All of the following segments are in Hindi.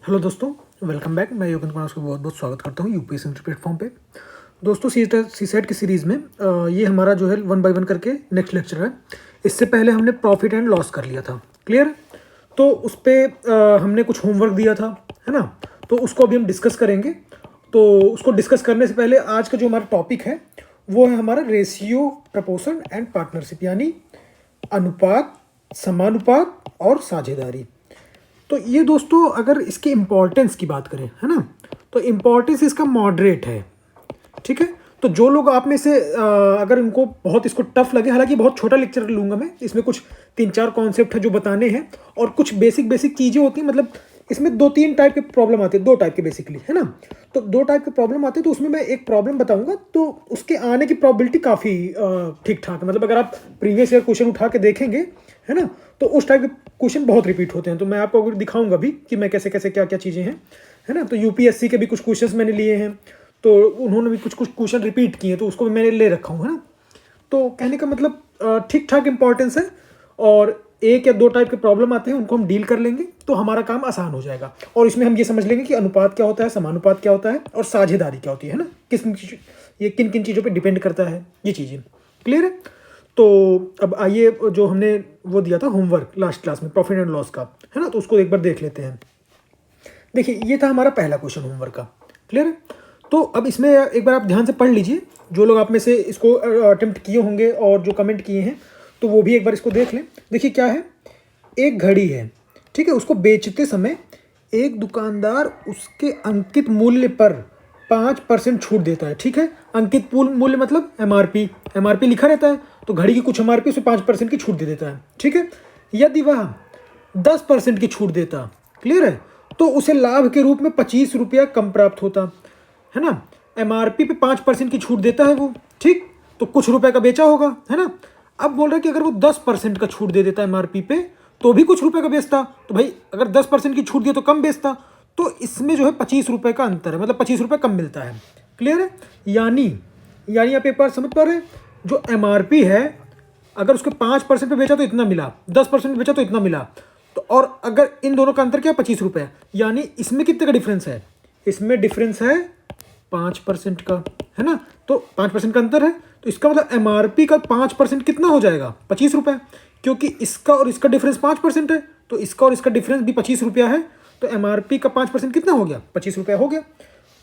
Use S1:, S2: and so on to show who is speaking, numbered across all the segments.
S1: हेलो दोस्तों, वेलकम बैक। मैं योगेंद्र कुमार को बहुत बहुत स्वागत करता हूँ यूपीएससी प्लेटफॉर्म पे। दोस्तों, सी सेट की सीरीज़ में ये हमारा जो है 1 बाय 1 करके नेक्स्ट लेक्चर है। इससे पहले हमने प्रॉफिट एंड लॉस कर लिया था, क्लियर। तो उस पर हमने कुछ होमवर्क दिया था, है ना। तो उसको अभी हम डिस्कस करेंगे। तो उसको डिस्कस करने से पहले आज का जो हमारा टॉपिक है वो है हमारा रेशियो, प्रपोर्शन एंड पार्टनरशिप, यानी अनुपात, समानुपात और साझेदारी। तो ये दोस्तों, अगर इसकी इम्पोर्टेंस की बात करें, है ना, तो इम्पोर्टेंस इसका मॉडरेट है, ठीक है। तो जो लोग आप में से अगर उनको बहुत इसको टफ लगे, हालांकि बहुत छोटा लेक्चर लूंगा मैं, इसमें कुछ 3-4 कॉन्सेप्ट है जो बताने हैं और कुछ बेसिक चीज़ें होती हैं। मतलब इसमें 2-3 टाइप के प्रॉब्लम आते हैं, 2 टाइप के बेसिकली, है ना। तो 2 टाइप के प्रॉब्लम आते हैं, तो उसमें मैं एक प्रॉब्लम बताऊंगा, तो उसके आने की प्रॉबिलिटी काफ़ी ठीक ठाक है। मतलब अगर आप प्रीवियस ईयर क्वेश्चन उठा के देखेंगे, है ना, तो उस टाइप के क्वेश्चन बहुत रिपीट होते हैं। तो मैं आपको दिखाऊंगा भी कि मैं कैसे कैसे क्या क्या चीज़ें हैं, है ना। तो यूपीएससी के भी कुछ क्वेश्चंस मैंने लिए हैं, तो उन्होंने भी कुछ क्वेश्चन रिपीट किए, तो उसको भी मैंने ले रखा हूँ, है ना। तो कहने का मतलब ठीक ठाक इंपॉर्टेंस है, और 1 या 2 टाइप के प्रॉब्लम आते हैं, उनको हम डील कर लेंगे तो हमारा काम आसान हो जाएगा। और इसमें हम ये समझ लेंगे कि अनुपात क्या होता है, समानुपात क्या होता है और साझेदारी क्या होती है ना, ये किन किन चीज़ों पे डिपेंड करता है, ये चीज़ें क्लियर है। तो अब आइए, जो हमने वो दिया था होमवर्क लास्ट क्लास में प्रॉफिट एंड लॉस का, है ना, तो उसको एक बार देख लेते हैं। देखिए, ये था हमारा पहला क्वेश्चन होमवर्क का, क्लियर है। तो अब इसमें एक बार आप ध्यान से पढ़ लीजिए, जो लोग आप में से इसको अटेम्प्ट किए होंगे और जो कमेंट किए हैं, तो वो भी एक बार इसको देख लें। देखिए क्या है, एक घड़ी है, ठीक है, उसको बेचते समय एक दुकानदार उसके अंकित मूल्य पर 5% छूट देता है, ठीक है। अंकित मूल्य मतलब एमआरपी लिखा रहता है, तो घड़ी की कुछ एमआरपी उसे 5% की छूट दे देता है, ठीक है। यदि वह 10% की छूट देता, क्लियर है, तो उसे लाभ के रूप में 25 रुपया कम प्राप्त होता, है ना। एमआरपी पे 5% की छूट देता है वो, ठीक, तो कुछ रुपए का बेचा होगा, है ना। अब बोल रहा है कि अगर वो 10% का छूट दे देता है एमआरपी पे, तो भी कुछ रुपए का बेचता। तो भाई अगर 10% की छूट दिया तो कम बेचता, तो इसमें जो है 25 रुपए का अंतर है, मतलब 25 रुपये कम मिलता है, क्लियर है। यानी आप एक बार समझ पा रहे हैं, जो एमआरपी है, अगर उसके 5% पे बेचा तो इतना मिला, 10% पे बेचा तो इतना मिला, तो और अगर इन दोनों का अंतर क्या है, 25 रुपये, यानी इसमें कितने का डिफरेंस है, इसमें डिफरेंस है 5% का, है ना। तो 5% का अंतर है, तो इसका मतलब एमआरपी का 5% कितना हो जाएगा, 25 रुपये, क्योंकि इसका और इसका डिफरेंस 5% है, तो इसका और इसका डिफरेंस भी 25 रुपया है। तो एमआरपी का 5% कितना हो गया, 25 रुपया हो गया।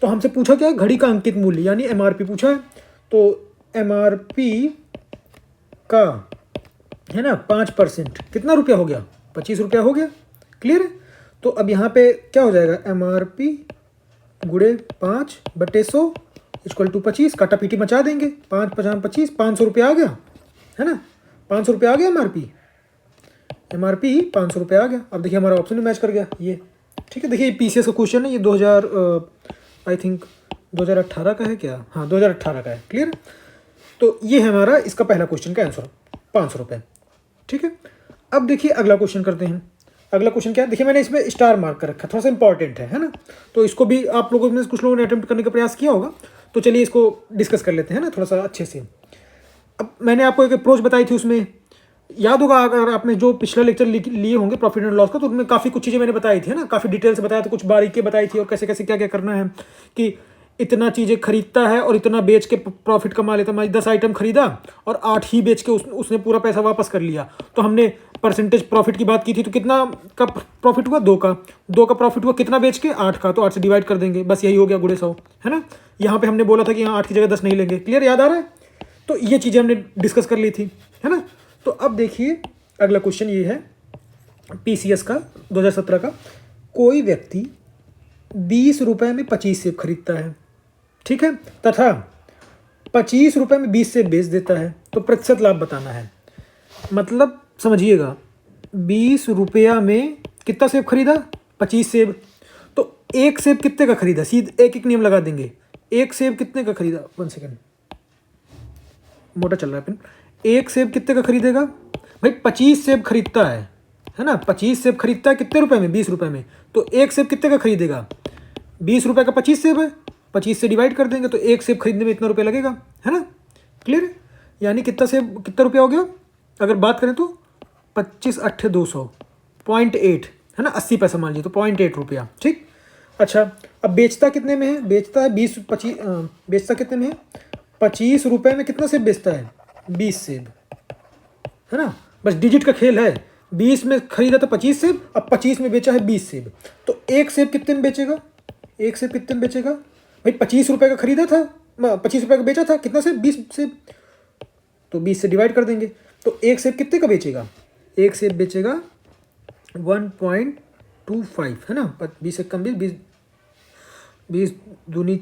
S1: तो हमसे पूछा क्या है, घड़ी का अंकित मूल्य यानी एमआरपी पूछा है, तो एमआरपी का, है ना, 5% कितना रुपया हो गया, 25 रुपया हो गया, क्लियर है। तो अब यहाँ पे क्या हो जाएगा, एमआरपी गुड़े 5/100 इक्वल टू 25, काटा पीटी मचा देंगे, 5×5 = 500 रुपया आ गया, है ना। 500 रुपया आ गया एमआरपी 500 रुपया आ गया। अब देखिए हमारा ऑप्शन भी मैच कर गया ये, ठीक है। देखिए पीसीएस का क्वेश्चन है ये, 2000 आई थिंक 2018 का है क्या, हाँ 2018 का है, क्लियर। तो ये है हमारा इसका पहला क्वेश्चन का आंसर, 500 रुपये, ठीक है। अब देखिए अगला क्वेश्चन करते हैं। अगला क्वेश्चन क्या है, देखिए मैंने इसमें स्टार मार्क कर रखा, थोड़ा सा इंपॉर्टेंट है ना। तो इसको भी आप लोगों में कुछ लोगों ने अटेम्प्ट करने का प्रयास किया होगा, तो चलिए इसको डिस्कस कर लेते हैं ना थोड़ा सा अच्छे से। अब मैंने आपको एक अप्रोच बताई थी, उसमें याद होगा अगर आपने जो पिछला लेक्चर लिए होंगे प्रॉफिट एंड लॉस का, तो उसमें काफ़ी कुछ चीज़ें मैंने बताई थी, है ना, काफ़ी डिटेल से बताया था, कुछ बारीकी बताई थी, और कैसे कैसे क्या क्या करना है, कि इतना चीज़ें खरीदता है और इतना बेच के प्रॉफिट कमा लेता है। 10 आइटम खरीदा और 8 ही बेच के उसने पूरा पैसा वापस कर लिया। तो हमने परसेंटेज प्रॉफिट की बात की थी, तो कितना का प्रॉफिट हुआ, 2 का प्रॉफिट हुआ, कितना बेच के, 8 का, तो 8 से डिवाइड कर देंगे, बस यही हो गया गुड़े 100, है ना। यहाँ पे हमने बोला था कि यहाँ 8 की जगह 10 नहीं लेंगे, क्लियर, याद आ रहा है। तो ये चीज़ें हमने डिस्कस कर ली थी, है ना। तो अब देखिए अगला क्वेश्चन ये है पीसीएस का 2017 का। कोई व्यक्ति 20 रुपये में 25 सेब खरीदता है, ठीक है, तथा 25 रुपये में 20 सेब बेच देता है, तो प्रतिशत लाभ बताना है। मतलब समझिएगा, 20 रुपया में कितना सेब खरीदा, 25 सेब, तो एक सेब कितने का खरीदा, सीधे एक नियम लगा देंगे, एक सेब कितने का खरीदा, 1 सेकेंड मोटा चल रहा है पेन, एक सेब कितने का खरीदेगा भाई, 25 सेब खरीदता है ना, 25 सेब खरीदता है कितने रुपए में, 20 रुपये में, तो एक सेब कितने का खरीदेगा, 20 रुपये का 25 सेब है, 25 से डिवाइड कर देंगे, तो एक सेब खरीदने में इतना रुपये लगेगा, है ना, क्लियर। यानी कितना रुपया हो गया, अगर बात करें तो 25 × 8 = 200, 0.8, है ना, 80 पैसा मान लीजिए, तो 0.8 रुपया, ठीक। अच्छा, अब बेचता कितने में है? बेचता है 20-25, बेचता कितने में है? 25 रुपये में कितना सेब बेचता है? 20 सेब, है ना। बस डिजिट का खेल है। 20 में खरीदा था 25 सेब, अब 25 में बेचा है 20 सेब। तो एक सेब कितने में बेचेगा? एक सेब कितने में बेचेगा भाई? 25 रुपये का खरीदा था, 25 रुपये का बेचा था, कितना सेब? 20 सेब। तो 20 से डिवाइड कर देंगे। तो एक सेब कितने का बेचेगा? एक सेब बेचेगा 1.25, है ना। 20 से कम 20, 20 दूनी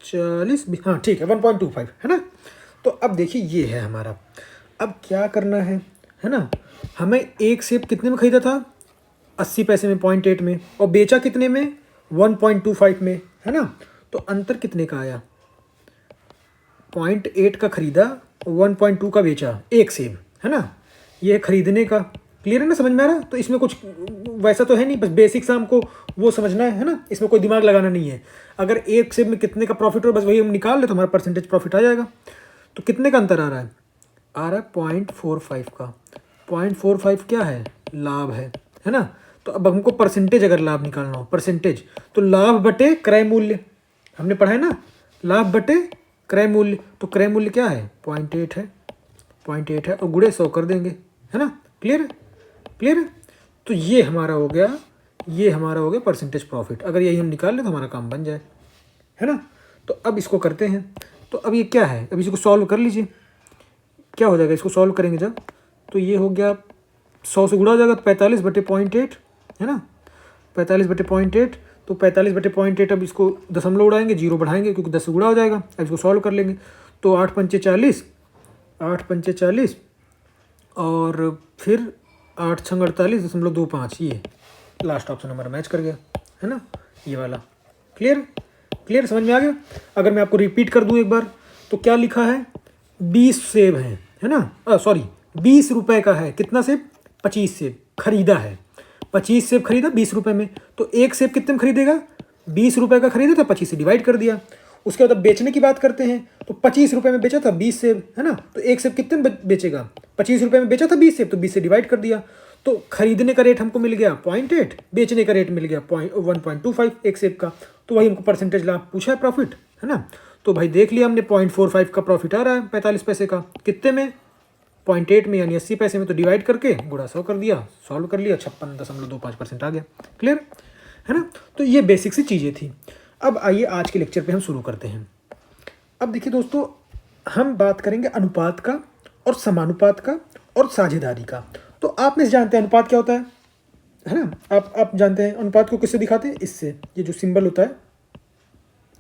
S1: 40, हाँ ठीक है, 1.25, है ना। तो अब देखिए ये है हमारा। अब क्या करना है ना। हमें एक सेब कितने में खरीदा था? 80 पैसे में, 0.8 में, और बेचा कितने में? 1.25 में, है ना। तो अंतर कितने का आया? 0.8 का खरीदा, 1.2 का बेचा, एक सेब, है ना। ये खरीदने का। क्लियर है ना, समझ में आ रहा है? तो इसमें कुछ वैसा तो है नहीं, बस बेसिक्स हमको वो समझना है ना। इसमें कोई दिमाग लगाना नहीं है। अगर एक सेब में कितने का प्रॉफिट हो, बस वही हम निकाल ले तो हमारा परसेंटेज प्रॉफिट आ जाएगा। तो कितने का अंतर आ रहा है? आ रहा है 0.45 का। 0.45 क्या है? लाभ है ना। तो अब हमको परसेंटेज अगर लाभ निकालना हो, परसेंटेज, तो लाभ बटे क्रय मूल्य, हमने पढ़ा है ना, लाभ बटे क्रय मूल्य। तो क्रय मूल्य क्या है? 0.8 है, 0.8 है, और गुणे 100 कर देंगे, है ना। क्लियर है? क्लियर है। तो ये हमारा हो गया, ये हमारा हो गया परसेंटेज प्रॉफिट। अगर यही हम निकाल लें तो हमारा काम बन जाए, है ना। तो अब इसको करते हैं। तो अब ये क्या है? अब इसको सॉल्व कर लीजिए। क्या हो जाएगा इसको सॉल्व करेंगे जब? तो ये हो गया 100 से गुणा हो जाएगा, तो 45/0.8, है ना। 45/0.8, तो 45/0.8। अब इसको दशमलव उड़ाएंगे, जीरो बढ़ाएंगे क्योंकि 10 से गुणा हो जाएगा। अब इसको सॉल्व कर लेंगे। तो 8 पंचे 40, 8 पंचे 40, और फिर 8 छंग 48.25, ये लास्ट ऑप्शन हमारा मैच कर गया, है ना, ये वाला। क्लियर? क्लियर, समझ में आ गया? अगर मैं आपको रिपीट कर दूं एक बार, तो क्या लिखा है? 20 सेब हैं, है ना। सॉरी, 20 रुपए का है। कितना सेब? 25 सेब खरीदा है। 25 सेब खरीदा 20 रुपए में। तो एक सेब कितने में खरीदेगा? 20 रुपए का खरीदा था, 25 से डिवाइड कर दिया। उसके बाद बेचने की बात करते हैं। तो 25 रुपए में बेचा था 20 सेब, है ना। तो एक सेब कितने में बेचेगा? 25 रुपए में बेचा था 20 सेब, तो 20 से डिवाइड कर दिया। तो खरीदने का रेट हमको मिल गया 0.8, बेचने का रेट मिल गया 1.25 एक सेब का। तो वही हमको परसेंटेज लाभ पूछा है, प्रॉफिट, है ना। तो भाई देख लिया हमने, 0.45 का प्रॉफिट आ रहा है 45 पैसे का। कितने में? 0.8 में, यानी 80 पैसे में। तो डिवाइड करके गुणा 100 कर दिया, सॉल्व कर लिया, 56.25% आ गया। क्लियर, है ना। तो ये बेसिक सी चीज़ें थी। अब आइए आज के लेक्चर पे हम शुरू करते हैं। अब देखिए दोस्तों, हम बात करेंगे अनुपात का, और समानुपात का, और साझेदारी का। तो आप में से जानते हैं अनुपात क्या होता है ना। आप जानते हैं अनुपात को किससे दिखाते हैं? इससे, ये जो सिंबल होता है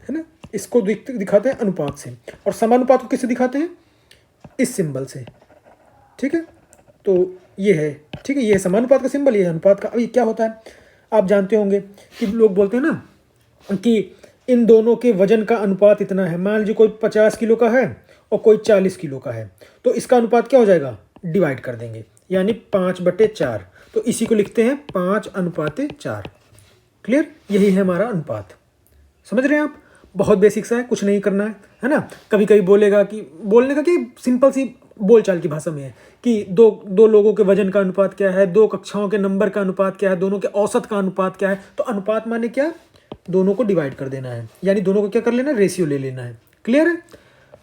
S1: ना, इसको दिखाते हैं अनुपात से। और समानुपात को किससे दिखाते हैं? इस सिंबल से, ठीक है। तो ये है, ठीक है, ये है समानुपात का सिंबल, ये है अनुपात का। अब ये क्या होता है? आप जानते होंगे कि लोग बोलते हैं ना कि इन दोनों के वजन का अनुपात इतना है। मान लीजिए कोई 50 किलो का है और कोई 40 किलो का है, तो इसका अनुपात क्या हो जाएगा? डिवाइड कर देंगे, यानी 5/4। तो इसी को लिखते हैं 5:4। क्लियर, यही है हमारा अनुपात। समझ रहे हैं आप? बहुत बेसिक सा है, कुछ नहीं करना है ना। कभी कभी बोलेगा कि, बोलने का कि सिंपल सी बोलचाल की भाषा में है कि दो लोगों के वजन का अनुपात क्या है, दो कक्षाओं के नंबर का अनुपात क्या है, दोनों के औसत का अनुपात क्या है। तो अनुपात माने क्या? दोनों को डिवाइड कर देना है, यानी दोनों को क्या कर लेना है? रेशियो ले लेना है। क्लियर है?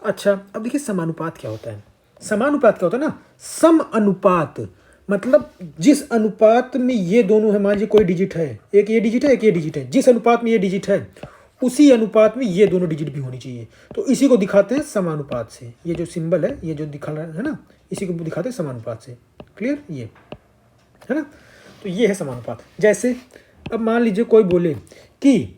S1: अच्छा, अब देखिए समानुपात क्या होता है। समानुपात क्या होता है ना, सम अनुपात, मतलब जिस अनुपात में ये दोनों है, मान लीजिए कोई डिजिट है, एक ये डिजिट है, एक ये डिजिट है, जिस अनुपात में ये डिजिट है उसी अनुपात में ये दोनों डिजिट भी होनी चाहिए। तो इसी को दिखाते हैं समानुपात से। ये जो सिंबल है, ये जो दिखा रहा है ना, इसी को दिखाते हैं समानुपात से। क्लियर, ये है ना। तो ये है समानुपात। जैसे अब मान लीजिए कोई बोले कि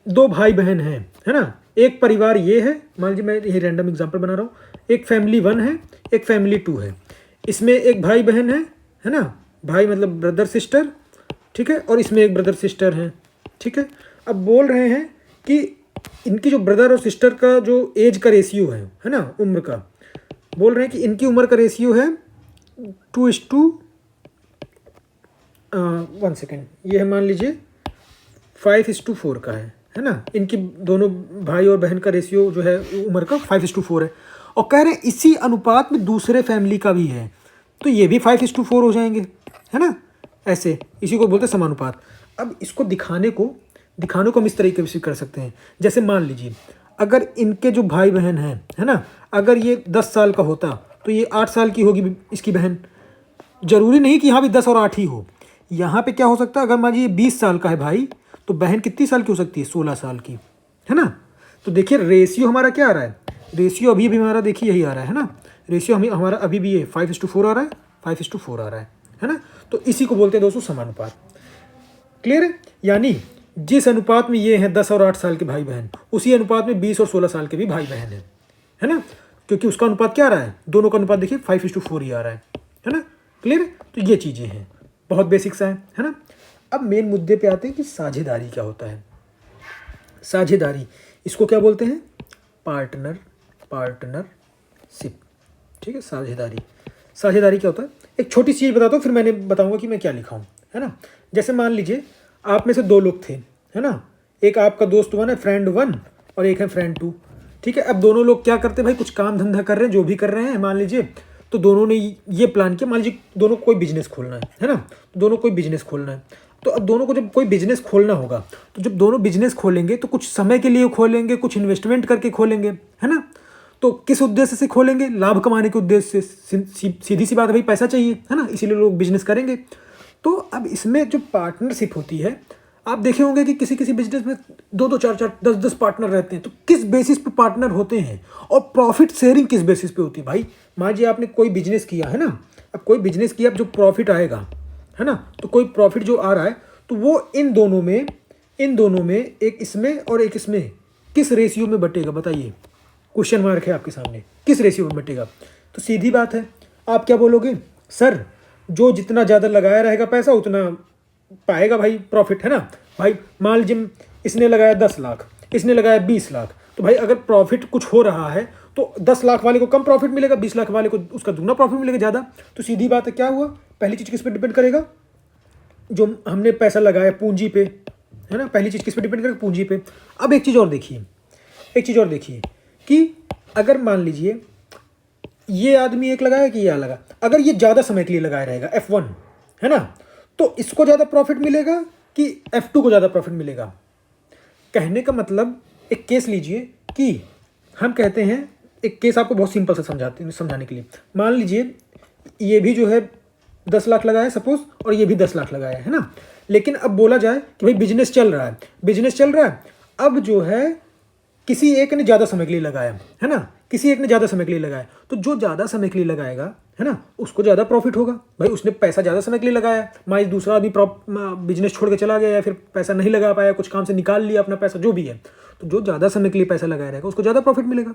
S1: दो भाई बहन हैं, है ना, एक परिवार ये है, मान लीजिए मैं ये रैंडम एग्जांपल बना रहा हूँ, एक फैमिली 1 है, एक फैमिली 2 है। इसमें एक भाई बहन है ना, भाई मतलब ब्रदर सिस्टर, ठीक है, और इसमें एक ब्रदर सिस्टर है, ठीक है। अब बोल रहे हैं कि इनकी जो ब्रदर और सिस्टर का जो एज का रेशियो है ना, उम्र का, बोल रहे हैं कि इनकी उम्र का रेशियो है 2:1 सेकेंड, ये है मान लीजिए 5:4 का है ना। इनकी दोनों भाई और बहन का रेशियो जो है उम्र का 5:4 है। और कह रहे हैं इसी अनुपात में दूसरे फैमिली का भी है, तो ये भी 5:4 हो जाएंगे, है ना। ऐसे इसी को बोलते हैं समानुपात। अब इसको दिखाने को दिखाने को हम इस तरीके से कर सकते हैं। जैसे मान लीजिए अगर इनके जो भाई बहन हैं, है ना, अगर ये 10 साल का होता तो ये 8 साल की होगी इसकी बहन। जरूरी नहीं कि यहाँ भी 10 और 8 ही हो। यहाँ पे क्या हो सकता है, अगर मान लीजिए 20 साल का है भाई तो बहन कितनी साल की हो सकती है, 16 साल की, है ना। तो देखिए रेशियो हमारा क्या आ रहा है, रेशियो अभी भी हमारा देखिए यही आ रहा है ना, रेशियो हमारा अभी भी ये 5:4 आ रहा है, 5:4 आ रहा है ना। तो इसी को बोलते हैं दोस्तों समानुपात। क्लियर है, यानी जिस अनुपात में ये हैं 10 और 8 साल के भाई बहन, उसी अनुपात में 20 और 16 साल के भी भाई बहन हैं, है ना। क्योंकि उसका अनुपात क्या आ रहा है, दोनों का अनुपात देखिए 5:4 ही आ रहा है ना। क्लियर है, तो ये चीज़ें हैं, बहुत बेसिक सा है ना। अब मेन मुद्दे पे आते हैं कि साझेदारी क्या होता है। साझेदारी इसको क्या बोलते हैं, पार्टनरशिप, ठीक है। साझेदारी क्या होता है, एक छोटी चीज़ बताता हूँ फिर मैंने बताऊंगा कि मैं क्या लिखा हूँ, है ना। जैसे मान लीजिए आप में से 2 लोग थे, है ना, एक आपका दोस्त 1 है, फ्रेंड 1, और एक है फ्रेंड 2, ठीक है। अब दोनों लोग क्या करते हैं भाई, कुछ काम धंधा कर रहे हैं, जो भी कर रहे हैं मान लीजिए, तो दोनों ने ये प्लान किया, मान लीजिए दोनों को कोई बिजनेस खोलना है ना, तो दोनों कोई बिजनेस खोलना है। तो अब दोनों को जब कोई बिजनेस खोलना होगा, तो जब दोनों बिजनेस खोलेंगे तो कुछ समय के लिए खोलेंगे, कुछ इन्वेस्टमेंट करके खोलेंगे, है ना। तो किस उद्देश्य से खोलेंगे, लाभ कमाने के उद्देश्य से, सीधी सी बात है भाई, पैसा चाहिए, है ना, इसीलिए लोग बिजनेस करेंगे। तो अब इसमें जो पार्टनरशिप होती है, आप देखे होंगे कि किसी किसी बिजनेस में 2-2, 4-4, 10-10 पार्टनर रहते हैं। तो किस बेसिस पे पार्टनर होते हैं और प्रॉफिट शेयरिंग किस बेसिस पे होती है भाई। मान लीजिए आपने कोई बिजनेस किया, है ना, अब कोई बिजनेस किया, अब जो प्रॉफिट आएगा, है ना, तो कोई प्रॉफिट जो आ रहा है तो वो इन दोनों में एक इसमें और एक इसमें किस रेशियो में बटेगा, बताइए। क्वेश्चन मार्क है आपके सामने, किस रेशियो में बटेगा। तो सीधी बात है, आप क्या बोलोगे, सर जो जितना ज़्यादा लगाया रहेगा पैसा उतना पाएगा भाई प्रॉफिट, है ना। भाई मान लीजिए इसने लगाया 10 लाख, इसने लगाया 20 लाख, तो भाई अगर प्रॉफिट कुछ हो रहा है तो 10 लाख वाले को कम प्रॉफिट मिलेगा, 20 लाख वाले को उसका दुगना प्रॉफिट मिलेगा ज़्यादा। तो सीधी बात है, क्या हुआ, पहली चीज़ किस पे डिपेंड करेगा, जो हमने पैसा लगाया पूंजी पे, है ना। पहली चीज़ किस पे डिपेंड करेगा, पूंजी पे। अब एक चीज़ और देखिए कि अगर मान लीजिए ये आदमी एक लगाया कि ये लगा, अगर ये ज़्यादा समय के लिए लगाया रहेगा F1, है ना, तो इसको ज़्यादा प्रॉफिट मिलेगा कि F2 को ज़्यादा प्रॉफिट मिलेगा। कहने का मतलब, एक केस लीजिए कि हम कहते हैं, एक केस आपको बहुत सिंपल से समझाने के लिए, मान लीजिए ये भी जो है 10 लाख लगाया सपोज, और ये भी 10 लाख लगाया है ना। लेकिन अब बोला जाए कि भाई बिजनेस चल रहा है, अब जो है किसी एक ने ज़्यादा समय के लिए लगाया, है ना, किसी एक ने ज़्यादा समय के लिए लगाया, तो जो ज़्यादा समय के लिए लगाएगा, है ना, उसको ज़्यादा प्रॉफिट होगा भाई, उसने पैसा ज़्यादा समय के लिए लगाया। मान दूसरा आदमी बिजनेस छोड़ के चला गया या फिर पैसा नहीं लगा पाया, कुछ काम से निकाल लिया अपना पैसा, जो भी है, तो जो ज़्यादा समय के लिए पैसा लगाया रहेगा उसको ज़्यादा प्रॉफिट मिलेगा।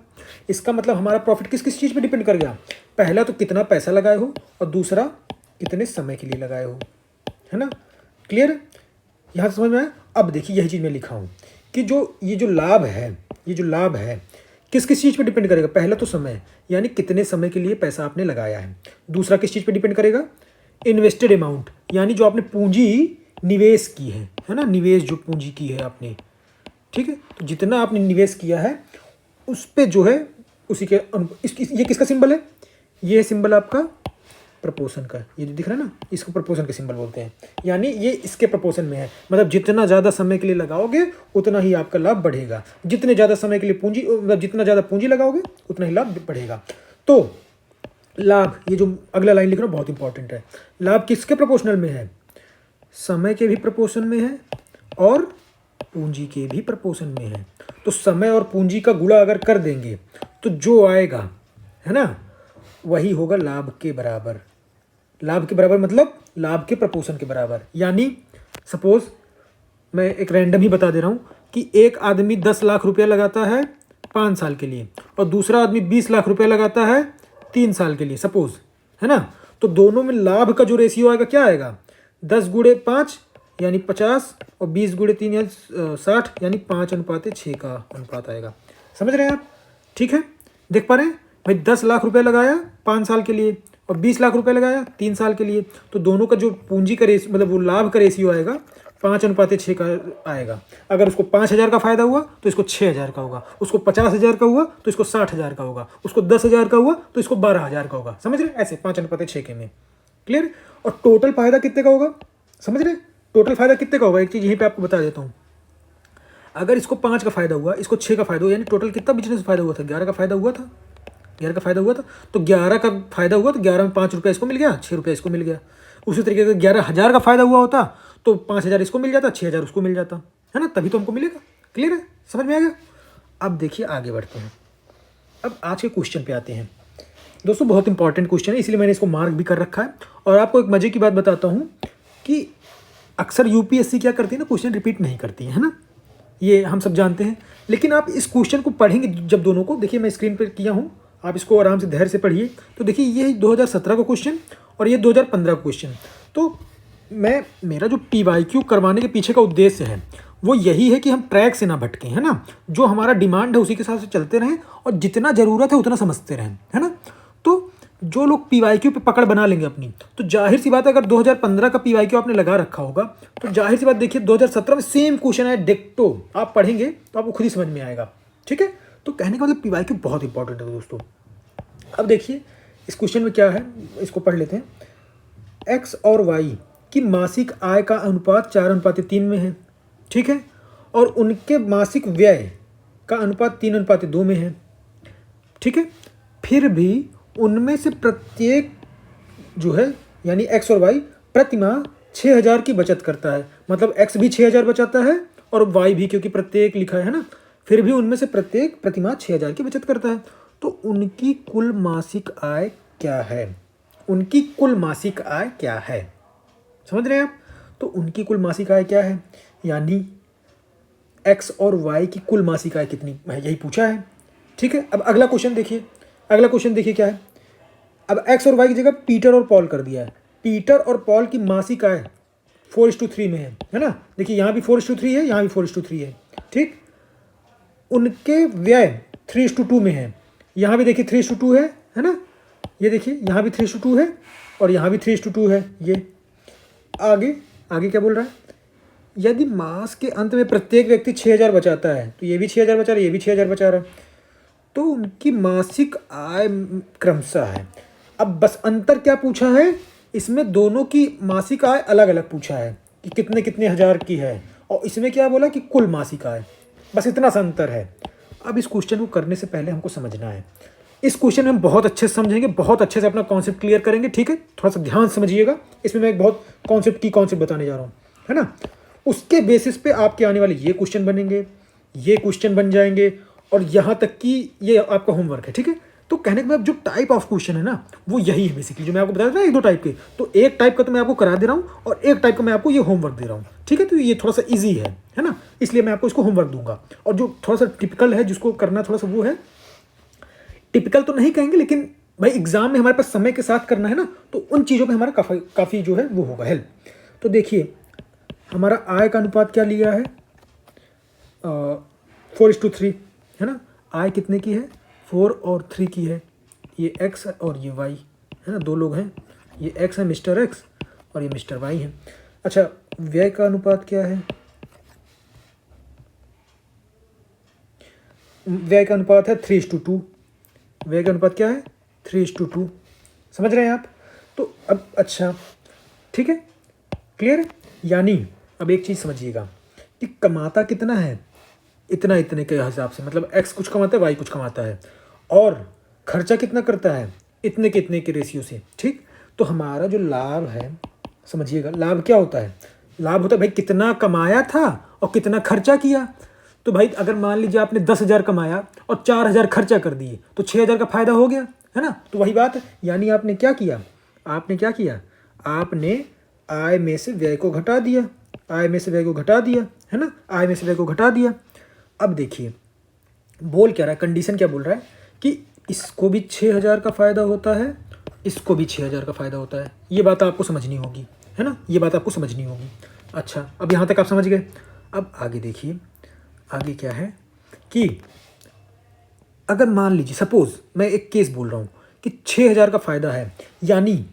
S1: इसका मतलब हमारा प्रॉफिट किस किस चीज़ पर डिपेंड कर गया, पहला तो कितना पैसा लगाए हो, और दूसरा कितने समय के लिए लगाए हो, है ना। क्लियर, यहाँ समझ में आया। अब देखिए यही चीज़ मैं लिखा हूँ कि ये जो लाभ है किस किस चीज़ पे डिपेंड करेगा, पहला तो समय, यानी कितने समय के लिए पैसा आपने लगाया है। दूसरा किस चीज़ पे डिपेंड करेगा, इन्वेस्टेड अमाउंट, यानी जो आपने पूंजी निवेश की है ना, निवेश जो पूंजी की है आपने, ठीक है, तो जितना आपने निवेश किया है उस पे जो है उसी के ये किसका सिंबल है, ये सिंबल आपका प्रपोर्शन का, ये जो दिख रहा है ना, इसको प्रपोर्शन के सिंबल बोलते हैं, यानी ये इसके प्रपोर्शन में है। मतलब जितना ज़्यादा समय के लिए लगाओगे उतना ही आपका लाभ बढ़ेगा, जितने ज़्यादा समय के लिए पूंजी, मतलब जितना ज़्यादा पूंजी लगाओगे उतना ही लाभ बढ़ेगा। तो लाभ, ये जो अगला लाइन लिख रहा हूँ बहुत इंपॉर्टेंट है, लाभ किसके प्रपोर्शनल में है, समय के भी प्रपोर्शन में है और पूंजी के भी प्रपोर्शन में है। तो समय और पूंजी का गुणा अगर कर देंगे तो जो आएगा, है ना, वही होगा लाभ के बराबर। लाभ के बराबर मतलब लाभ के प्रपोर्शन के बराबर। यानी सपोज मैं एक रैंडम ही बता दे रहा हूँ कि एक आदमी 10 लाख रुपया लगाता है 5 साल के लिए और दूसरा आदमी 20 लाख रुपया लगाता है 3 साल के लिए सपोज, है ना। तो दोनों में लाभ का जो रेशियो आएगा क्या आएगा, 10 गुणे 5 यानी 50 और 20 गुणे 3 यानी 60, यानी 5:6 का अनुपात आएगा। समझ रहे हैं आप, ठीक है, देख पा रहे हैं भाई, 10 लाख रुपया लगाया 5 साल के लिए और 20 लाख रुपया लगाया 3 साल के लिए, तो दोनों का जो पूंजी का रेशियो, मतलब वो लाभ का रेशियो आएगा 5:6 का आएगा। अगर उसको 5,000 का फायदा हुआ तो इसको 6,000 का होगा, उसको 50,000 का हुआ तो इसको 60,000 का होगा, उसको 10,000 का हुआ तो इसको 12,000 का होगा। समझ रहे, ऐसे 5:6 के में। क्लियर। और टोटल फायदा कितने का होगा, समझ रहे, टोटल फायदा कितने का होगा, एक चीज़ यहीं पे आपको बता देता हूँ, अगर इसको 5 का फ़ायदा हुआ, इसको 6 का फ़ायदा हुआ, यानी टोटल कितना बिजनेस फ़ायदा हुआ था? 11 का फ़ायदा हुआ था। 11 का फ़ायदा हुआ था, तो 11 का फ़ायदा हुआ तो 11 में 5 रुपये इसको मिल गया, 6 रुपये इसको मिल गया। उसी तरीके से 11,000 का फ़ायदा हुआ होता तो 5,000 इसको मिल जाता, 6,000 उसको मिल जाता, है ना? तभी तो हमको मिलेगा। क्लियर है? समझ में आ गया? अब देखिए आगे बढ़ते हैं। अब आज के क्वेश्चन पे आते हैं। दोस्तों बहुत इंपॉर्टेंट क्वेश्चन है, इसलिए मैंने इसको मार्क भी कर रखा है। और आपको एक मज़े की बात बताता हूँ कि अक्सर यूपीएससी क्या करती है ना, क्वेश्चन रिपीट नहीं करती है ना, ये हम सब जानते हैं। लेकिन आप इस क्वेश्चन को पढ़ेंगे जब दोनों को, देखिए मैं स्क्रीन पर किया हूँ, आप इसको आराम से धैर्य से पढ़िए। तो देखिए ये 2017 का क्वेश्चन और ये 2015 का क्वेश्चन। तो मेरा जो PYQ करवाने के पीछे का उद्देश्य है वो यही है कि हम ट्रैक से ना भटकें, है ना? जो हमारा डिमांड है उसी के हिसाब से चलते रहें और जितना ज़रूरत है उतना समझते रहें, है ना? तो जो लोग PYQ पे पकड़ बना लेंगे अपनी, तो जाहिर सी बात है अगर 2015 का PYQ आपने लगा रखा होगा तो जाहिर सी बात देखिए 2017 में सेम क्वेश्चन है डिक्टो, आप पढ़ेंगे तो आपको खुद ही समझ में आएगा। ठीक है? तो कहने का मतलब PYQ बहुत इंपॉर्टेंट है दोस्तों। अब देखिए इस क्वेश्चन में क्या है, इसको पढ़ लेते हैं। एक्स और वाई की मासिक आय का अनुपात 4:3 में है, ठीक है? और उनके मासिक व्यय का अनुपात 3:2 में है, ठीक है? फिर भी उनमें से प्रत्येक जो है यानी एक्स और वाई प्रति माह 6,000 की बचत करता है। मतलब एक्स भी 6,000 बचाता है और वाई भी, क्योंकि प्रत्येक लिखा है ना। फिर भी उनमें से प्रत्येक प्रति माह 6,000 की बचत करता है। तो उनकी कुल मासिक आय क्या है? उनकी कुल मासिक आय क्या है? समझ रहे हैं आप? तो उनकी कुल मासिक आय क्या है, यानी एक्स और वाई की कुल मासिक आय कितनी है, यही पूछा है। ठीक है? अब अगला क्वेश्चन देखिए, अगला क्वेश्चन देखिए क्या है। अब एक्स और वाई की जगह पीटर और पॉल कर दिया है। पीटर और पॉल की मासिक आय 4:3 में है ना? देखिए यहाँ भी 4:3 है, यहाँ भी 4:3 है, ठीक? उनके व्यय 3:2 में है, यहाँ भी देखिए 3:2 है ना? ये देखिए यहाँ भी 3:2 है और यहाँ भी 3:2 है। ये आगे आगे क्या बोल रहा है, यदि मास के अंत में प्रत्येक व्यक्ति 6,000 बचाता है, तो ये भी 6,000 बचा रहा है, ये भी 6,000 बचा रहा है, तो उनकी मासिक आय क्रमशः है। अब बस अंतर क्या पूछा है, इसमें दोनों की मासिक आय अलग अलग पूछा है कि कितने कितने हज़ार की है, और इसमें क्या बोला कि कुल मासिक आय, बस इतना सा अंतर है। अब इस क्वेश्चन को करने से पहले हमको समझना है, इस क्वेश्चन में हम बहुत अच्छे से समझेंगे, बहुत अच्छे से अपना कॉन्सेप्ट क्लियर करेंगे, ठीक है? थोड़ा सा ध्यान समझिएगा, इसमें मैं एक बहुत कॉन्सेप्ट बताने जा रहा हूँ, है ना? उसके बेसिस पे आपके आने वाले ये क्वेश्चन बनेंगे, ये क्वेश्चन बन जाएंगे, और यहाँ तक कि ये आपका होमवर्क है, ठीक है? तो कहने के बाद जो टाइप ऑफ क्वेश्चन है ना वो यही है बेसिकली, जो मैं आपको बता रहा था एक दो टाइप के, तो एक टाइप का तो मैं आपको करा दे रहा हूँ और एक टाइप का मैं आपको ये होमवर्क दे रहा हूँ, ठीक है? तो ये थोड़ा सा ईजी है ना? इसलिए मैं आपको इसको होमवर्क दूंगा। और जो थोड़ा सा टिपिकल है, जिसको करना थोड़ा सा वो है, टिपिकल तो नहीं कहेंगे, लेकिन भाई एग्जाम में हमारे पास समय के साथ करना है ना, तो उन चीज़ों पे हमारा काफ़ी जो है वो होगा हेल्प। तो देखिए हमारा आय का अनुपात क्या लिया है, 4:3, है ना? आय कितने की है, 4 और 3 की है। ये एक्स और ये वाई है ना, दो लोग हैं, ये एक्स है मिस्टर एक्स और ये मिस्टर वाई है। अच्छा व्यय का अनुपात क्या है, व्यय का अनुपात है 3:2। व्यय का अनुपात क्या है, 3:2। समझ रहे हैं आप? तो अब अच्छा ठीक है, क्लियर है? यानी अब एक चीज़ समझिएगा कि कमाता कितना है, इतना इतने के हिसाब से, मतलब एक्स कुछ कमाता है, वाई कुछ कमाता है, और खर्चा कितना करता है, इतने के इतने के रेशियो से, ठीक? तो हमारा जो लाभ है, समझिएगा लाभ क्या होता है, लाभ होता है भाई कितना कमाया था और कितना खर्चा किया। तो भाई अगर मान लीजिए आपने 10,000 कमाया और 4,000 खर्चा कर दिए तो 6,000 का फायदा हो गया, है ना? तो वही बात है, यानी आपने क्या किया, आपने आय में से व्यय को घटा दिया, आय में से व्यय को घटा दिया, है ना? आय में से व्यय को घटा दिया। अब देखिए बोल क्या रहा है, कंडीशन क्या बोल रहा है कि इसको भी 6,000 का फ़ायदा होता है, इसको भी 6,000 का फ़ायदा होता है। ये बात आपको समझनी होगी, है ना? ये बात आपको समझनी होगी। अच्छा अब यहाँ तक आप समझ गए। अब आगे देखिए, आगे क्या है कि अगर मान लीजिए सपोज़ मैं एक केस बोल रहा हूँ कि 6,000 का फ़ायदा है, यानी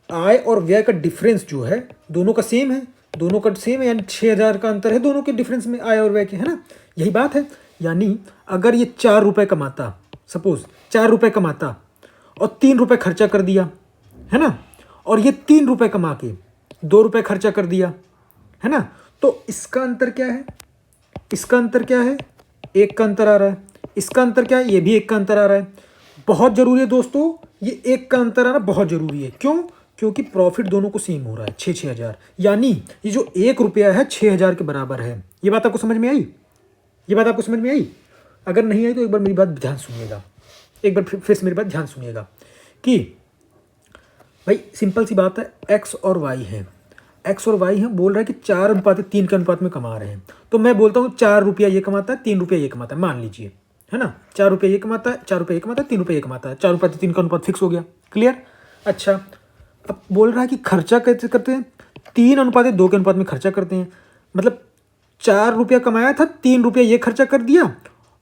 S1: आय और व्यय का डिफरेंस जो है दोनों का सेम है, दोनों का सेम है, यानी 6,000 का अंतर है दोनों के डिफरेंस में, आय और व्यय के, है ना? यही बात है। यानी अगर ये 4 रुपये कमाता, सपोज़ 4 रुपये कमाता और 3 रुपये खर्चा कर दिया, है ना? और ये 3 रुपये कमा के 2 रुपये खर्चा कर दिया, है ना? तो इसका अंतर क्या है, इसका अंतर क्या है, 1 का अंतर आ रहा है। इसका अंतर क्या है, ये भी 1 का अंतर आ रहा है। बहुत ज़रूरी है दोस्तों, ये 1 का अंतर आना बहुत ज़रूरी है। क्यों? क्योंकि प्रॉफिट दोनों को सेम हो रहा है, 6,000। यानी ये जो 1 रुपया है 6,000 के बराबर है। ये बात आपको समझ में आई? ये बात आपको समझ में आई? अगर नहीं आई तो एक बार मेरी बात ध्यान सुनिएगा, एक बार फिर से मेरी बात ध्यान सुनिएगा कि भाई सिंपल सी बात है, एक्स और वाई है, एक्स और वाई हैं, बोल रहा है कि 4:3 के अनुपात में कमा रहे हैं। तो मैं बोलता हूँ 4 रुपया ये कमाता है, 3 रुपया ये कमाता है, मान लीजिए, है ना। 4 रुपया ये कमाता है, 4 रुपया ये कमाता है, 3 रुपया ये कमाता है, 4:3 का अनुपात फिक्स हो गया। क्लियर? अच्छा, अब बोल रहा है कि खर्चा कैसे करते हैं, 3:2 के अनुपात में खर्चा करते हैं। मतलब 4 रुपया कमाया था, 3 रुपया ये खर्चा कर दिया,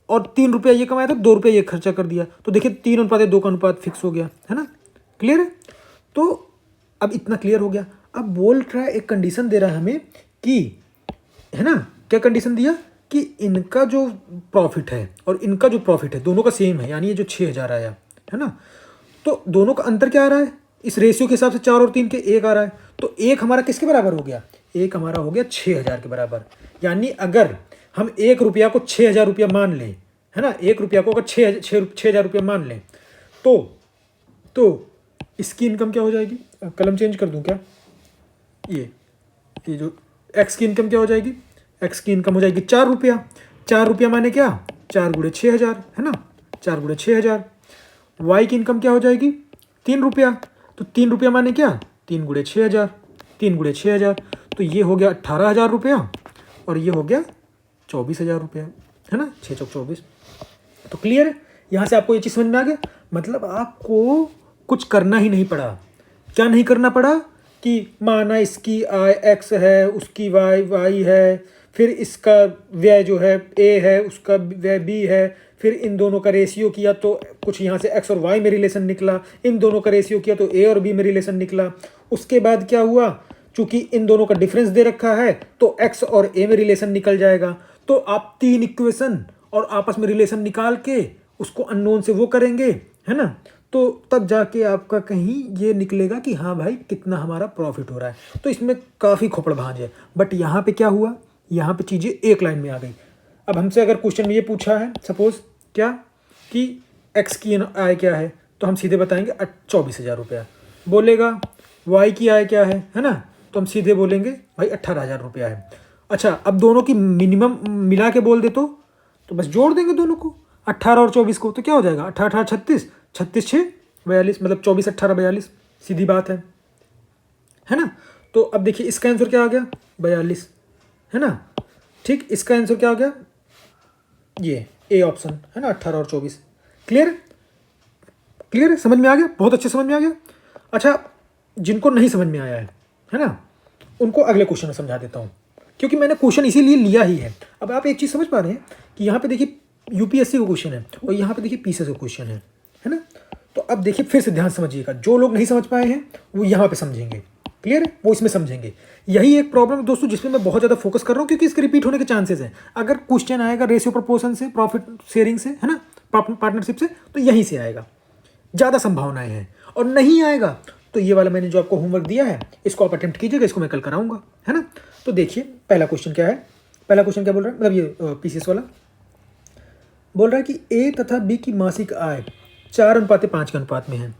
S1: और 3 रुपया ये कमाया था, 2 रुपया ये खर्चा कर दिया। तो देखिए 3:2 का अनुपात फिक्स हो गया, है ना। क्लियर है? तो अब इतना क्लियर हो गया। अब बोल रहा है, एक कंडीशन दे रहा है हमें कि, है ना, क्या कंडीशन दिया कि इनका जो प्रॉफिट है और इनका जो प्रॉफिट है दोनों का सेम है, यानी ये जो 6,000 आया, है ना, तो दोनों का अंतर क्या आ रहा है, इस रेशियो के हिसाब से 4 और 3 के 1 आ रहा है। तो 1 हमारा किसके बराबर हो गया, 1 हमारा हो गया 6,000 के बराबर। यानी अगर हम 1 रुपया को 6,000 रुपया मान लें, है ना, 1 रुपया को अगर 6,000 रुपया मान लें, तो इसकी इनकम क्या हो जाएगी, कलम चेंज कर दूं क्या, ये जो एक्स की इनकम क्या हो जाएगी, एक्स की इनकम हो जाएगी 4 रुपया। 4 रुपया माने क्या, 4 गुणे 6,000, है ना, 4 गुणे 6,000। वाई की इनकम क्या हो जाएगी, 3 रुपया। तो 3 रुपया माने क्या, 3 गुणे 6,000, 3 गुणे 6,000, तो ये हो गया 18,000 रुपया, और ये हो गया 24,000 रुपया, है ना, 6 चौक 24। तो क्लियर है? यहाँ से आपको ये चीज़ समझ में आ गया। मतलब आपको कुछ करना ही नहीं पड़ा। क्या नहीं करना पड़ा कि माना इसकी आय एक्स है, उसकी वाई है, फिर इसका व्यय जो है ए है, उसका व्यय बी है, फिर इन दोनों का रेशियो किया तो कुछ यहाँ से एक्स और वाई में रिलेशन निकला, इन दोनों का रेशियो किया तो ए और बी में रिलेशन निकला। उसके बाद क्या हुआ, चूंकि इन दोनों का डिफरेंस दे रखा है तो एक्स और ए में रिलेशन निकल जाएगा। तो आप 3 इक्वेशन और आपस में रिलेशन निकाल के उसको अननोन से वो करेंगे, है ना, तो तब जाके आपका कहीं ये निकलेगा कि हाँ भाई कितना हमारा प्रॉफिट हो रहा है। तो इसमें काफ़ी खोपड़ भांज है। बट यहाँ पे क्या हुआ, यहाँ पे चीज़ें एक लाइन में आ गई। अब हमसे अगर क्वेश्चन में ये पूछा है सपोज क्या कि एक्स की आय क्या है, तो हम सीधे बताएंगे 24,000 रुपया। बोलेगा वाई की आय क्या है ना, तो हम सीधे बोलेंगे भाई 18,000 रुपया है। अच्छा, अब दोनों की मिनिमम मिला के बोल दे तो बस जोड़ देंगे दोनों को, 18 और 24 को, तो क्या हो जाएगा 18 18 36, 36 6 42, मतलब 24 18 42, सीधी बात है ना। तो अब देखिए इसका आंसर क्या आ गया, 42, है ना। ठीक, इसका आंसर क्या आ गया, ये ए ऑप्शन, है ना, 18 और 24। क्लियर है, समझ में आ गया, बहुत अच्छे समझ में आ गया। अच्छा, जिनको नहीं समझ में आया है ना, उनको अगले क्वेश्चन में समझा देता हूँ, क्योंकि मैंने क्वेश्चन इसीलिए लिया ही है। अब आप एक चीज़ समझ पा रहे हैं कि यहाँ पे देखिए यूपीएससी का क्वेश्चन है और यहाँ पे देखिए पीसीएस का क्वेश्चन है ना। तो अब देखिए फिर से ध्यान समझिएगा, जो लोग नहीं समझ पाए हैं वो यहाँ पे समझेंगे, क्लियर है, वो इसमें समझेंगे। यही एक प्रॉब्लम है दोस्तों जिसमें मैं बहुत ज़्यादा फोकस कर रहा हूँ, क्योंकि इसके रिपीट होने के चांसेस हैं। अगर क्वेश्चन आएगा रेशियो प्रपोर्शन से, प्रॉफिट शेयरिंग से, है ना, पार्टनरशिप से, तो यहीं से आएगा, ज़्यादा संभावनाएं हैं। और नहीं आएगा तो ये वाला मैंने जो आपको होमवर्क दिया है इसको आप अटेम्प्ट कीजिएगा, इसको मैं कल कराऊंगा, है ना। तो देखिए पहला क्वेश्चन क्या है, पहला क्वेश्चन क्या बोल रहा है, मतलब ये पीसीएस वाला बोल रहा है कि ए तथा बी की मासिक आय 4:5 के अनुपात में है।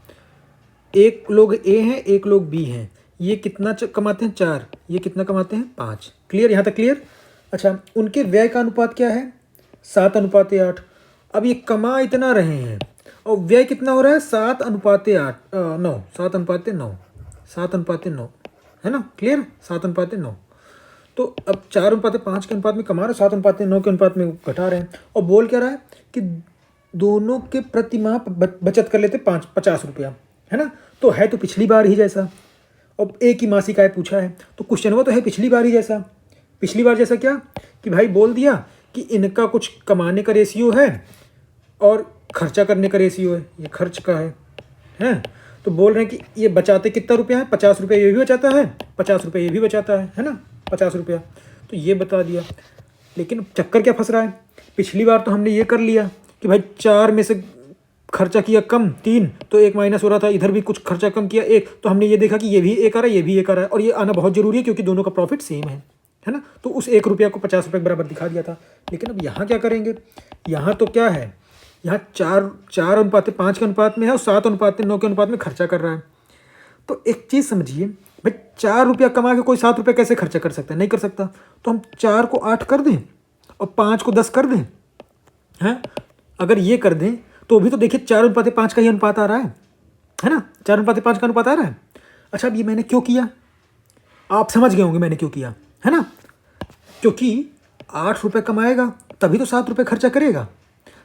S1: एक लोग ए हैं, एक लोग बी हैं। ये कितना कमाते हैं, 4, ये कितना कमाते हैं, 5। क्लियर, यहाँ तक क्लियर। अच्छा, उनके व्यय का अनुपात क्या है, 7:8। अब ये कमा इतना रहे हैं और व्यय कितना हो रहा है, 7:9, 7:9, है ना, क्लियर, 7:9। तो अब 4:5 के अनुपात में कमा रहे, 7:9 के अनुपात में घटा रहे हैं। और बोल क्या रहा है कि दोनों के प्रति माह बचत कर लेते 50 रुपया, है ना। तो है तो पिछली बार ही जैसा, और एक ही मासिक आय पूछा है तो क्वेश्चन वो तो है पिछली बार ही जैसा। पिछली बार जैसा क्या कि भाई बोल दिया कि इनका कुछ कमाने का रेशियो है और खर्चा करने का रेशियो है, ये खर्च का है। तो बोल रहे हैं कि ये बचाते कितना रुपया है, 50 रुपया ये भी बचाता है, 50 रुपया ये भी बचाता है ना, 50 रुपया। तो ये बता दिया, लेकिन चक्कर क्या फंस रहा है, पिछली बार तो हमने ये कर लिया कि भाई 4 में से खर्चा किया कम 3, तो 1 माइनस हो रहा था, इधर भी कुछ खर्चा कम किया 1, तो हमने ये देखा कि ये भी 1 आ रहा है, ये भी 1 आ रहा है। और ये आना बहुत जरूरी है क्योंकि दोनों का प्रॉफिट सेम है। है ना। तो उस 1 रुपया को 50 रुपये के बराबर दिखा दिया था। लेकिन अब यहाँ क्या करेंगे, यहाँ तो क्या है, यहाँ 4:5 के अनुपात में है और 7:9 के अनुपात में खर्चा कर रहा है। तो एक चीज़ समझिए भाई, 4 रुपया कमा के कोई 7 रुपये कैसे खर्चा कर सकता है, नहीं कर सकता। तो हम 4 को 8 कर दें और 5 को 10 कर दें, हैं। अगर ये कर दें तो भी तो देखिए 4:5 का ही अनुपात आ रहा है ना, 4:5 का अनुपात आ रहा है। अच्छा, अब ये मैंने क्यों किया, आप समझ गए होंगे मैंने क्यों किया, है ना। क्योंकि 8 रुपये कमाएगा तभी तो 7 रुपये खर्चा करेगा,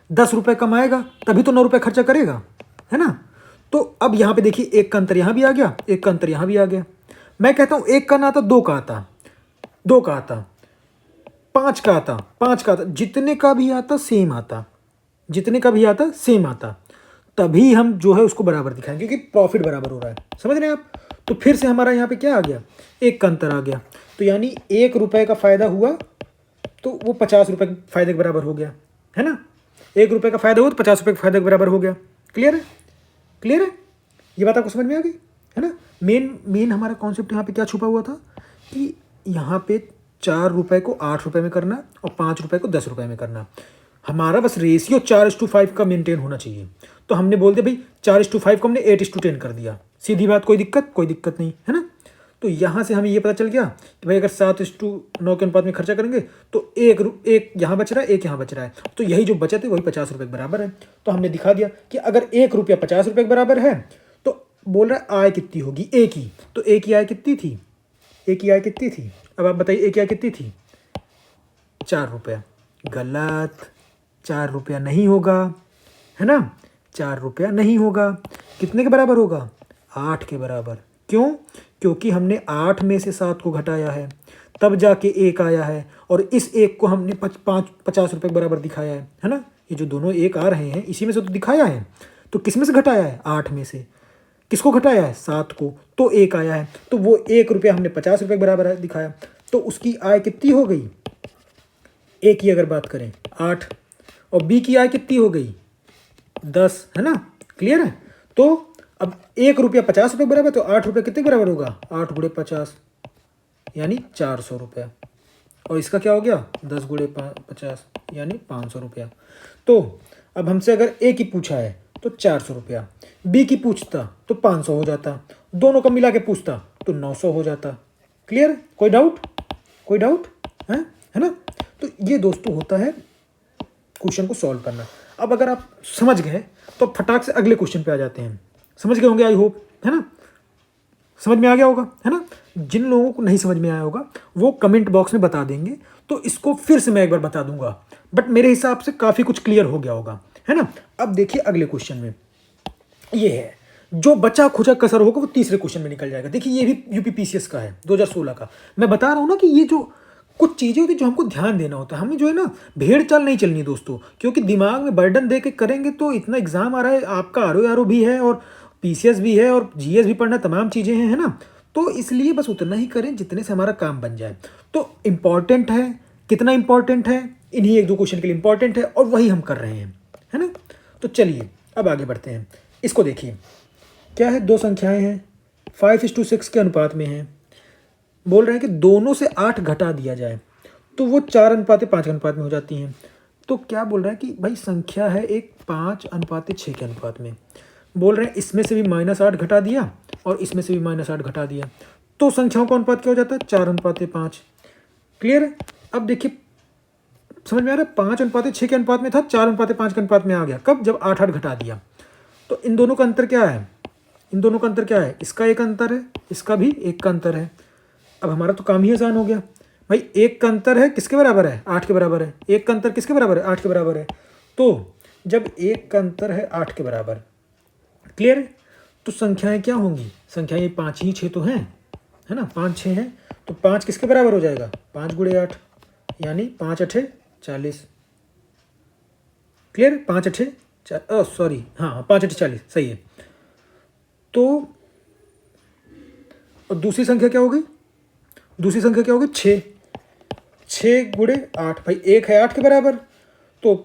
S1: 10 रुपये कमाएगा तभी तो 9 रुपये खर्चा करेगा, है ना। तो अब यहाँ पे देखिए, एक का अंतर यहाँ भी आ गया, एक का अंतर यहाँ भी आ गया। मैं कहता हूँ एक का ना आता, 2 का आता, 2 का आता, 5 का आता, 5 का आता, जितने का भी आता सेम आता, जितने का भी आता सेम आता। तभी हम जो है उसको बराबर दिखाएंगे, क्योंकि प्रॉफिट बराबर हो रहा है, समझ रहे हैं आप। तो फिर से हमारा यहाँ पे क्या आ गया, एक का अंतर आ गया। तो यानी 1 रुपये का फ़ायदा हुआ तो वो 50 रुपये के फ़ायदे के बराबर हो गया, है ना। 1 रुपये का फ़ायदा हुआ तो 50 रुपये के फ़ायदे के बराबर हो गया। क्लियर है, क्लियर है, ये बात आपको समझ में आ गई, है ना। मेन हमारा कॉन्सेप्ट यहाँ पे क्या छुपा हुआ था कि यहाँ पे 4 रुपये को 8 रुपये में करना और 5 रुपये को 10 रुपये में करना। हमारा बस रेशियो 4:5 का मेंटेन होना चाहिए। तो हमने बोल दिया भाई 4:5 को हमने 8:10 कर दिया, सीधी बात, कोई दिक्कत नहीं, है ना। तो यहाँ से हमें ये पता चल गया कि भाई अगर 7:9 के अनुपात में खर्चा करेंगे तो एक यहाँ बच रहा है, एक यहाँ बच रहा है, तो यही जो बचत है वही 50 रुपये के बराबर है। तो हमने दिखा दिया कि अगर 1 रुपया 50 रुपये के बराबर है तो बोल रहा है आय कितनी होगी, एक ही। तो एक की आय कितनी थी, एक की आय कितनी थी, अब आप बताइए एक की आय कितनी थी, 4 रुपया। गलत, 4 रुपया नहीं होगा, है ना, 4 रुपया नहीं होगा। कितने के बराबर होगा, 8 के बराबर। क्यों, क्योंकि हमने 8 में से 7 को घटाया है, तब जाके 1 आया है, और इस 1 को हमने 50 रुपये के बराबर दिखाया है ना। ये जो दोनों 1 आ रहे हैं इसी में से तो दिखाया है। तो किस में से घटाया है, 8 में से। किसको घटाया है, 7 को, तो 1 आया है। तो वो 1 रुपया हमने 50 रुपये के बराबर दिखाया, तो उसकी आय कितनी हो गई, ए की अगर बात करें 8, और बी की आय कितनी हो गई 10, है ना। क्लियर है। तो अब 1 रुपया 50 रुपये बराबर, तो 8 रुपये कितने बराबर होगा, 8 गुणे 50 यानी 400 रुपया। और इसका क्या हो गया, 10 गुणे 50 यानी 500 रुपया। तो अब हमसे अगर ए की पूछा है तो 400 रुपया, बी की पूछता तो 500 हो जाता, दोनों को मिला के पूछता तो 900 हो जाता। क्लियर है, कोई डाउट, कोई डाउट है ना। तो ये दोस्तों होता है क्वेश्चन को सॉल्व करना। अब अगर आप समझ गए तो फटाक से अगले क्वेश्चन पे आ जाते हैं। समझ गए होंगे आई होप, है ना, समझ में आ गया होगा, है ना। जिन लोगों को नहीं समझ में आया होगा वो कमेंट बॉक्स में बता देंगे, तो इसको फिर से मैं एक बार बता दूंगा, बट मेरे हिसाब से काफ़ी कुछ क्लियर हो गया होगा, है ना। अब देखिए अगले क्वेश्चन में ये है, जो बचा खुचा कसर होगा वो तीसरे क्वेश्चन में निकल जाएगा। देखिए ये भी यूपीपीसीएस का है 2016 का। मैं बता रहा हूँ ना कि ये जो कुछ चीज़ें होती है जो हमको ध्यान देना होता है, हमें जो है ना भेड़ चाल नहीं चलनी दोस्तों, क्योंकि दिमाग में बर्डन दे के करेंगे तो इतना एग्जाम आ रहा है, आपका आरओ भी है और पीसीएस भी है और जीएस भी पढ़ना, तमाम चीज़ें हैं, है ना। तो इसलिए बस उतना ही करें जितने से हमारा काम बन जाए। तो इम्पॉर्टेंट है, कितना इम्पॉर्टेंट है, इन्हीं 1-2 क्वेश्चन के लिए इम्पॉर्टेंट है और वही हम कर रहे हैं, है ना। तो चलिए अब आगे बढ़ते हैं। इसको देखिए, क्या है, 2 संख्याएं हैं 5:6 के अनुपात में हैं। बोल रहे हैं कि दोनों से 8 घटा दिया जाए तो वो 4:5 के अनुपात में हो जाती हैं। तो क्या बोल रहा है कि भाई संख्या है एक 5:6 के अनुपात में। बोल रहे हैं इसमें से भी -8 घटा दिया और इसमें से भी -8 घटा दिया, तो संख्याओं का अनुपात क्या हो जाता है, 4:5। क्लियर है। अब देखिए समझ में आ रहा है, 5:6 के अनुपात में था, 4:5 के अनुपात में आ गया कब, जब 8 घटा दिया। तो इन दोनों का अंतर क्या है, इन दोनों का अंतर क्या है, इसका एक अंतर है, इसका भी एक का अंतर है। अब हमारा तो काम ही आसान हो गया भाई, एक का अंतर है किसके बराबर है, 8 के बराबर है। एक का अंतर किसके बराबर है, 8 के बराबर है। तो जब एक का अंतर है 8 के बराबर, क्लियर है, तो संख्याएं क्या होंगी, संख्याएं 5 ही 6 तो हैं, है ना, 5 6 हैं। तो 5 किसके बराबर हो जाएगा, 5 गुणे 8 यानी 5 8 40। क्लियर, 5 8 सॉरी, हाँ 5 8 40 सही है। तो और दूसरी संख्या क्या होगी, दूसरी संख्या क्या होगी, 6 गुणे 8, भाई एक है 8 के बराबर, तो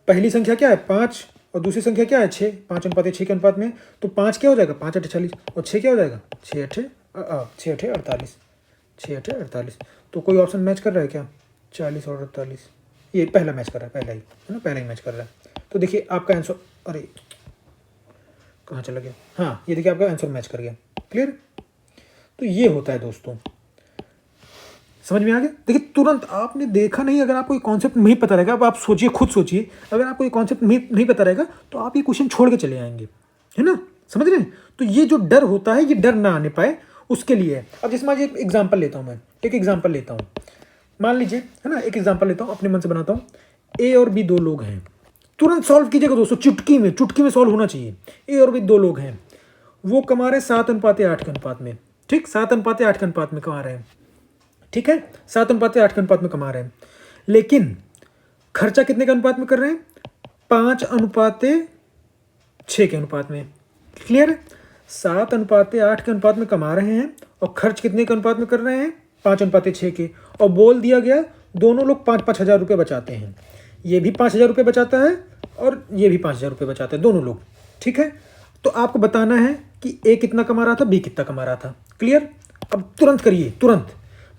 S1: पहली संख्या क्या है 5 और दूसरी संख्या क्या है 6, 5:6 के अनुपात में। तो 5 क्या हो जाएगा, 5 8 40 और 6 क्या हो जाएगा, 6 8 48, 6 8 48। तो कोई ऑप्शन मैच कर रहा है क्या? 40 और 48, ये पहला मैच कर रहा है, पहला ही है ना, पहला ही मैच कर रहा है। तो देखिए आपका आंसर, अरे कहाँ चला गया, हाँ ये देखिए आपका आंसर मैच कर गया। क्लियर? तो ये होता है दोस्तों, समझ में आ गया? देखिए तुरंत आपने देखा नहीं, अगर आपको ये कॉन्सेप्ट नहीं पता रहेगा, अब आप सोचिए, खुद सोचिए, अगर आपको ये कॉन्सेप्ट नहीं पता रहेगा तो आप ये क्वेश्चन छोड़ के चले आएंगे, है ना, समझ रहे हैं? तो ये जो डर होता है, ये डर ना आने पाए उसके लिए है। अब जैसे मैं एक एग्जाम्पल लेता हूँ, मैं एक एग्जाम्पल लेता हूँ, मान लीजिए, है ना, एक एग्जाम्पल लेता हूँ, अपने मन से बनाता हूँ। ए और बी दो लोग हैं, तुरंत सॉल्व कीजिएगा दोस्तों, चुटकी में सॉल्व होना चाहिए। ए और बी दो लोग हैं, वो कमा रहे 7:8 के अनुपात में, ठीक, 7:8 के अनुपात में कमा रहे हैं, ठीक है, 7:8 के अनुपात में कमा रहे हैं, लेकिन खर्चा कितने के अनुपात में कर रहे हैं? 5:6 के अनुपात में। क्लियर? 7:8 के अनुपात में कमा रहे हैं और खर्च कितने के अनुपात में कर रहे हैं? 5:6 के। और बोल दिया गया दोनों लोग 5-5 हज़ार रुपये बचाते हैं, ये भी 5 हज़ार रुपये बचाता है और ये भी 5 हज़ार रुपये बचाते हैं, दोनों लोग, ठीक है। तो आपको बताना है कि ए कितना कमा रहा था, बी कितना कमा रहा था। क्लियर? अब तुरंत करिए, तुरंत,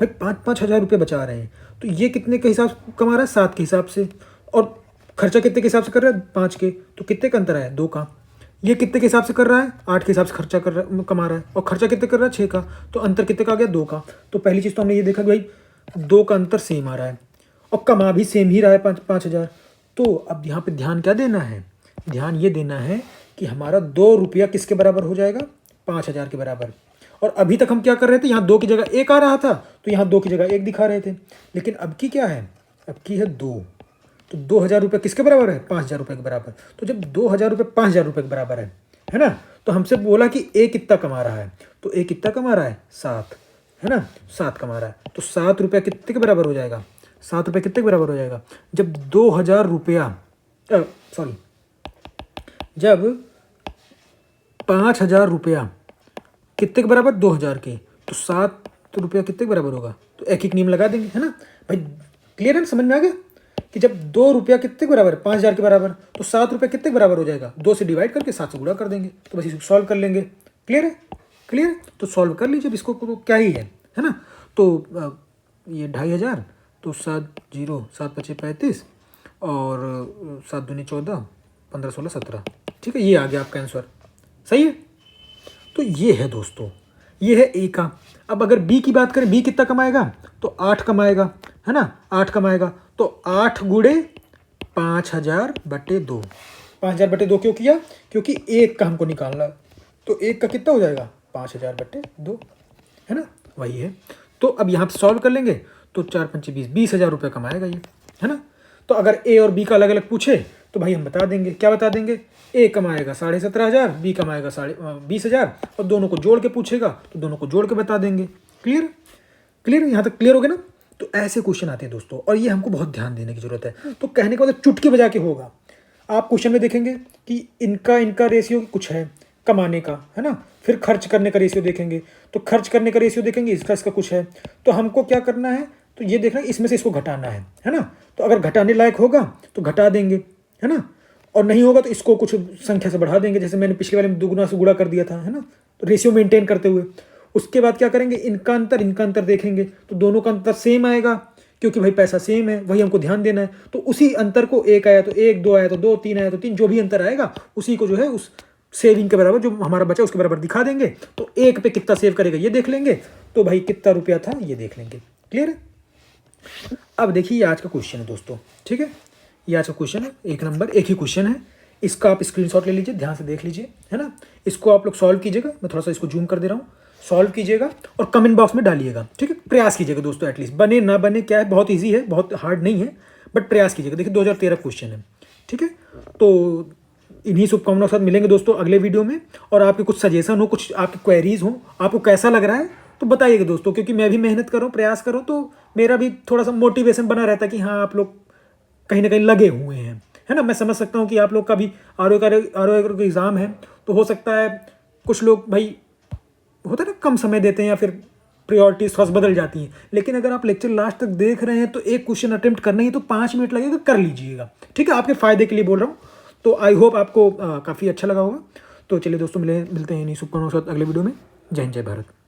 S1: भाई 5-5 हज़ार रुपये बचा रहे हैं, तो ये कितने के हिसाब से कमा रहा है? 7 के हिसाब से। और खर्चा कितने के हिसाब से कर रहा है? 5 के। तो कितने का अंतर है? 2 का। ये कितने के हिसाब से कर रहा है? 8 के हिसाब से खर्चा कमा रहा है, और खर्चा कितने कर रहा है? 6 का। तो अंतर कितने का आ गया? 2 का। तो पहली चीज़ तो हमने ये देखा कि भाई 2 का अंतर सेम आ रहा है और कमा भी सेम ही रहा है, 5 हज़ार। तो अब यहाँ पे ध्यान क्या देना है? ध्यान ये देना है कि हमारा 2 रुपया किसके बराबर हो जाएगा? 5 हज़ार के बराबर। और अभी तक हम क्या कर रहे थे? यहाँ 2 की जगह 1 आ रहा था, तो यहाँ 2 की जगह 1 दिखा रहे थे, लेकिन अब की क्या है? अब की है 2। तो 2,000 रुपये किसके बराबर है? 5,000 रुपये के बराबर। तो जब 2,000 रुपये 5,000 रुपये के बराबर है ना, तो हमसे बोला कि ए कितना कमा रहा है, तो ए कितना कमा रहा है? 7, है ना, 7 कमा रहा है। तो 7 रुपया कितने के बराबर हो जाएगा? 7 रुपये कितने के बराबर हो जाएगा? जब 2,000 रुपया, सॉरी, जब 5,000 रुपया कितने के बराबर? 2,000 के, तो 7 रुपया कितने के बराबर होगा? तो एक नियम लगा देंगे, है ना भाई। क्लियर है ना, समझ में आ गया कि जब 2 रुपया कितने के बराबर है? 5,000 के बराबर, तो 7 रुपया कितने के बराबर हो जाएगा? 2 से डिवाइड करके 7 से गुणा कर देंगे, तो बस इसको सॉल्व कर लेंगे। क्लियर है? क्लियर है? तो सॉल्व कर लीजिए इसको, तो क्या ही है ना। तो ये 2,500, तो 7 0 7 5 35 और 7 दूनी 14, 15 16 17, ठीक है, ये आ गया आपका आंसर। सही है? तो ये है दोस्तों, ये है ए का। अब अगर बी की बात करें, बी कितना कमाएगा? तो 8 कमाएगा, है ना, 8 कमाएगा। तो 8 गुणे 5,000/2। 5,000/2 क्यों किया? क्योंकि 1 का हमको निकालना, तो 1 का कितना हो जाएगा? 5,000/2, है ना, वही है। तो अब यहाँ पे सॉल्व कर लेंगे, तो 4 5 20, 20,000 रुपये कमाएगा ये, है ना। तो अगर ए और बी का अलग अलग पूछे तो भाई हम बता देंगे, क्या बता देंगे? ए कमाएगा 17,500, बी कमाएगा 20,000, और दोनों को जोड़ के पूछेगा तो दोनों को जोड़ के बता देंगे। क्लियर? क्लियर? यहाँ तक क्लियर हो गया ना। तो ऐसे क्वेश्चन आते हैं दोस्तों, और ये हमको बहुत ध्यान देने की जरूरत है। तो कहने का मतलब चुटकी बजा के होगा। आप क्वेश्चन में देखेंगे कि इनका रेशियो कुछ है कमाने का, है ना, फिर खर्च करने का रेशियो देखेंगे, तो खर्च करने का रेशियो देखेंगे, इसका कुछ है, तो हमको क्या करना है? तो ये देखना इसमें से इसको घटाना है ना। तो अगर घटाने लायक होगा तो घटा देंगे, है ना, और नहीं होगा तो इसको कुछ संख्या से बढ़ा देंगे, जैसे मैंने पिछले वाले में दुगुना से गुणा कर दिया था, है ना, तो रेशियो मेंटेन करते हुए। उसके बाद क्या करेंगे? इनका अंतर देखेंगे, तो दोनों का अंतर सेम आएगा, क्योंकि भाई पैसा सेम है, वही हमको ध्यान देना है। तो उसी अंतर को 1 आया तो 1, 2 आया तो 2, 3 आया तो 3, जो भी अंतर आएगा उसी को जो है उस सेविंग के बराबर, जो हमारा बचा उसके बराबर दिखा देंगे। तो 1 पे कितना सेव करेगा ये देख लेंगे, तो भाई कितना रुपया था ये देख लेंगे। क्लियर है? अब देखिए ये आज का क्वेश्चन है दोस्तों, ठीक है, ये आज का क्वेश्चन है, 1 नंबर, एक ही क्वेश्चन है। इसका आप स्क्रीनशॉट ले लीजिए, ध्यान से देख लीजिए, है ना। इसको आप लोग सॉल्व कीजिएगा, मैं थोड़ा सा इसको जूम कर दे रहा हूँ, सॉल्व कीजिएगा और कमेंट बॉक्स में डालिएगा, ठीक है। प्रयास कीजिएगा दोस्तों, एटलीस्ट बने ना बने क्या है, बहुत ईजी है, बहुत हार्ड नहीं है, बट प्रयास कीजिएगा। देखिए 2013 क्वेश्चन है, ठीक है। तो इन्हीं शुभकामनाओं के साथ मिलेंगे दोस्तों अगले वीडियो में। और आपके कुछ सजेशन हो, कुछ आपकी क्वेरीज हो, आपको कैसा लग रहा है तो बताइएगा दोस्तों, क्योंकि मैं भी मेहनत कर रहा हूँ, प्रयास कर रहा हूँ, तो मेरा भी थोड़ा सा मोटिवेशन बना रहता है कि हाँ आप लोग कहीं ना कहीं लगे हुए हैं, है ना। मैं समझ सकता हूँ कि आप लोग का भी आर ओ का एग्ज़ाम है, तो हो सकता है कुछ लोग भाई होता है ना कम समय देते हैं या फिर प्रायोरिटीज थोड़ा बदल जाती हैं, लेकिन अगर आप लेक्चर लास्ट तक देख रहे हैं तो एक क्वेश्चन अटेम्प्ट करना ही तो 5 मिनट लगेगा, कर लीजिएगा, ठीक है, आपके फ़ायदे के लिए बोल रहा हूँ। तो आई होप आपको काफ़ी अच्छा लगा होगा। तो चलिए दोस्तों मिलते हैं इन्हीं शुभकामनाओं के साथ अगले वीडियो में। जय हिंद, जय भारत।